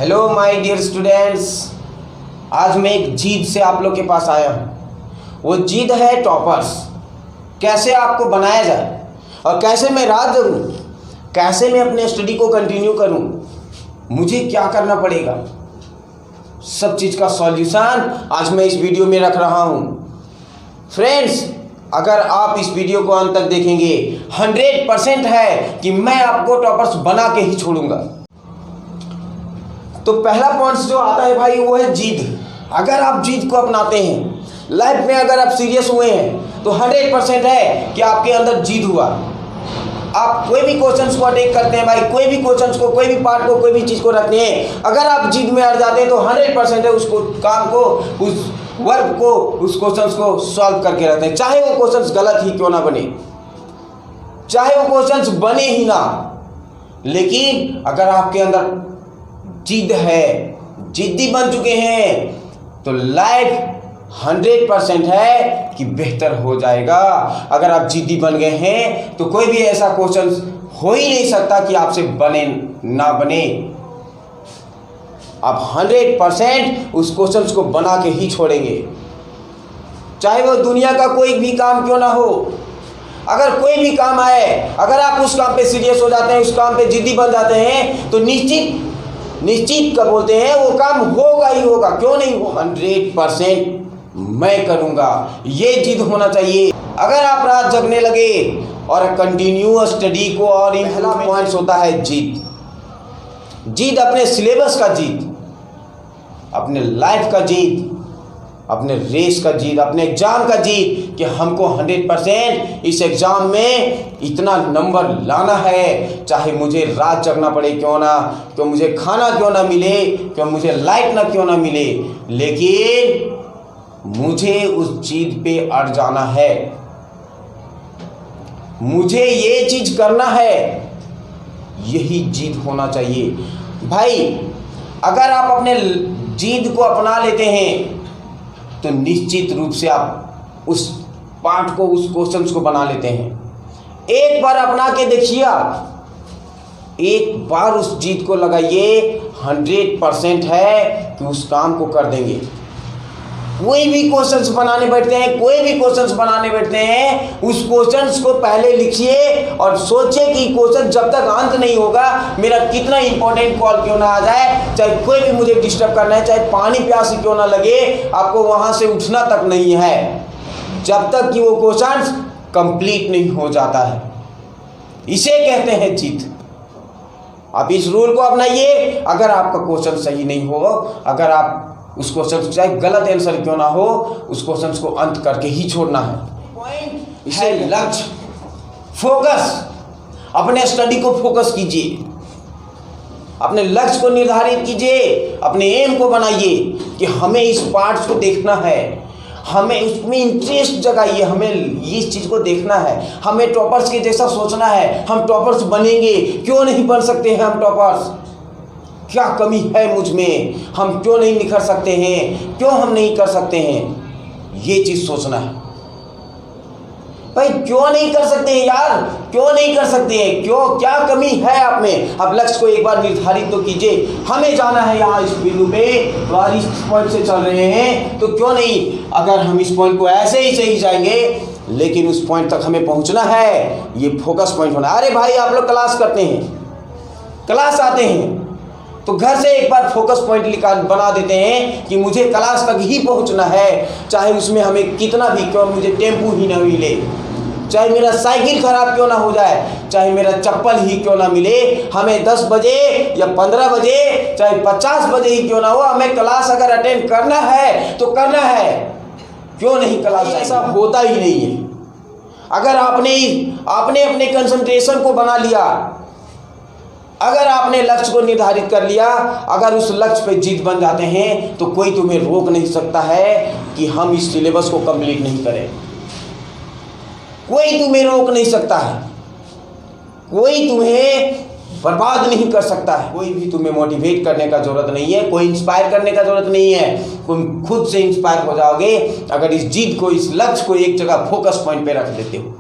Hello my dear students, आज मैं एक जिद से आप लोग के पास आया हूँ। वो जिद है टॉपर्स। कैसे आपको बनाया जाए और कैसे मैं रात जगूँ, कैसे मैं अपने स्टडी को कंटिन्यू करूँ, मुझे क्या करना पड़ेगा, सब चीज़ का सॉल्यूशन आज मैं इस वीडियो में रख रहा हूँ। फ्रेंड्स, अगर आप इस वीडियो को अंत तक देखेंगे 100% है कि मैं आपको टॉपर्स बना के ही छोड़ूंगा। तो पहला पॉइंट जो आता है भाई वो है जिद। अगर आप जिद को अपनाते हैं, लाइफ में अगर आप सीरियस हुए हैं तो 100% है कि आपके अंदर जिद हुआ। आप कोई भी क्वेश्चंस को अटेक करते हैं भाई, कोई भी क्वेश्चंस को, कोई भी पार्ट को, कोई भी चीज़ को रखते हैं, अगर आप जिद में अड़ जाते हैं तो 100% है उसको काम को, उस वर्क को, उस क्वेश्चंस को सॉल्व करके रखते हैं, चाहे वो क्वेश्चंस गलत ही क्यों ना बने, चाहे वो क्वेश्चंस बने ही ना। लेकिन अगर आपके अंदर जिद है, जिद्दी बन चुके हैं, तो लाइफ 100% है कि बेहतर हो जाएगा। अगर आप जिद्दी बन गए हैं तो कोई भी ऐसा क्वेश्चन हो ही नहीं सकता कि आपसे बने ना बने। आप 100% उस क्वेश्चन को बना के ही छोड़ेंगे, चाहे वो दुनिया का कोई भी काम क्यों ना हो। अगर कोई भी काम आए, अगर आप उस काम पे सीरियस हो जाते हैं, उस काम पे जिद्दी बन जाते हैं, तो निश्चित का बोलते हैं वो काम होगा ही होगा, क्यों नहीं हो। 100% मैं करूंगा, ये जिद होना चाहिए। अगर आप रात जगने लगे और कंटिन्यू स्टडी को, और पहला पॉइंट होता है जिद अपने सिलेबस का जिद, अपने लाइफ का जिद, अपने रेस का जिद, अपने एग्जाम का जिद कि हमको 100% इस एग्जाम में इतना नंबर लाना है, चाहे मुझे रात जगना पड़े क्यों ना, क्यों मुझे खाना क्यों ना मिले, क्यों मुझे लाइट ना क्यों ना मिले, लेकिन मुझे उस जिद पे अड़ जाना है, मुझे ये चीज करना है। यही जिद होना चाहिए भाई। अगर आप अपने जिद को अपना लेते हैं तो निश्चित रूप से आप उस पार्ट को, उस क्वेश्चंस को बना लेते हैं। एक बार अपना के देखिए, आप एक बार उस जिद को लगाइए, 100% है कि उस काम को कर देंगे। कोई भी क्वेश्चंस बनाने बैठते हैं, उस क्वेश्चंस को पहले लिखिए और सोचिए कि क्वेश्चन जब तक अंत नहीं होगा, मेरा कितना इंपॉर्टेंट कॉल क्यों ना आ जाए, चाहे कोई भी मुझे डिस्टर्ब करना है, चाहे पानी प्यास क्यों ना लगे, आपको वहां से उठना तक नहीं है जब तक कि वो क्वेश्चंस कंप्लीट नहीं हो जाता है। इसे कहते हैं जिद। आप इस रूल को अपनाइए। अगर आपका क्वेश्चन सही नहीं हो, अगर आप उस क्वेश्चन चाहे गलत आंसर क्यों ना हो, उस क्वेश्चन को अंत करके ही छोड़ना है। पॉइंट इसे लक्ष्य, फोकस। अपने स्टडी को फोकस कीजिए, अपने लक्ष्य को निर्धारित कीजिए, अपने एम को बनाइए कि हमें इस पार्ट को देखना है, हमें उसमें इंटरेस्ट जगाइए, हमें इस चीज को देखना है, हमें टॉपर्स के जैसा सोचना है। हम टॉपर्स बनेंगे, क्यों नहीं बन सकते हैं हम टॉपर्स, क्या कमी है मुझ में, हम क्यों नहीं निखर सकते हैं, क्यों हम नहीं कर सकते हैं, ये चीज सोचना है भाई। क्यों नहीं कर सकते हैं यार, क्यों नहीं कर सकते हैं, क्यों, क्या कमी है आप में। आप लक्ष्य को एक बार निर्धारित तो कीजिए, हमें जाना है यहाँ इस बिंदु पे, और इस पॉइंट से चल रहे हैं, तो क्यों नहीं, अगर हम इस पॉइंट को ऐसे ही सही जाएंगे, लेकिन उस पॉइंट तक हमें पहुंचना है, ये फोकस पॉइंट होना। अरे भाई, आप लोग क्लास करते हैं, क्लास आते हैं, तो घर से एक बार फोकस पॉइंट बना देते हैं कि मुझे क्लास तक ही पहुंचना है, चाहे उसमें हमें कितना भी, क्यों मुझे टेम्पू ही ना मिले, चाहे मेरा साइकिल खराब क्यों ना हो जाए, चाहे मेरा चप्पल ही क्यों ना मिले, हमें 10 बजे या 15 बजे, चाहे 50 बजे ही क्यों ना हो, हमें क्लास अगर अटेंड करना है तो करना है। क्यों नहीं क्लास, ऐसा होता ही नहीं है। अगर आपने अपने कंसंट्रेशन को बना लिया, अगर आपने लक्ष्य को निर्धारित कर लिया, अगर उस लक्ष्य पे जिद बन जाते हैं, तो कोई तुम्हें रोक नहीं सकता है कि हम इस सिलेबस को कंप्लीट नहीं करें। कोई तुम्हें रोक नहीं सकता है, कोई तुम्हें बर्बाद नहीं कर सकता है, कोई भी तुम्हें मोटिवेट करने का जरूरत नहीं है, कोई इंस्पायर करने का जरूरत नहीं है। तुम खुद से इंस्पायर हो जाओगे अगर इस जिद को, इस लक्ष्य को एक जगह फोकस पॉइंट पे रख देते हो।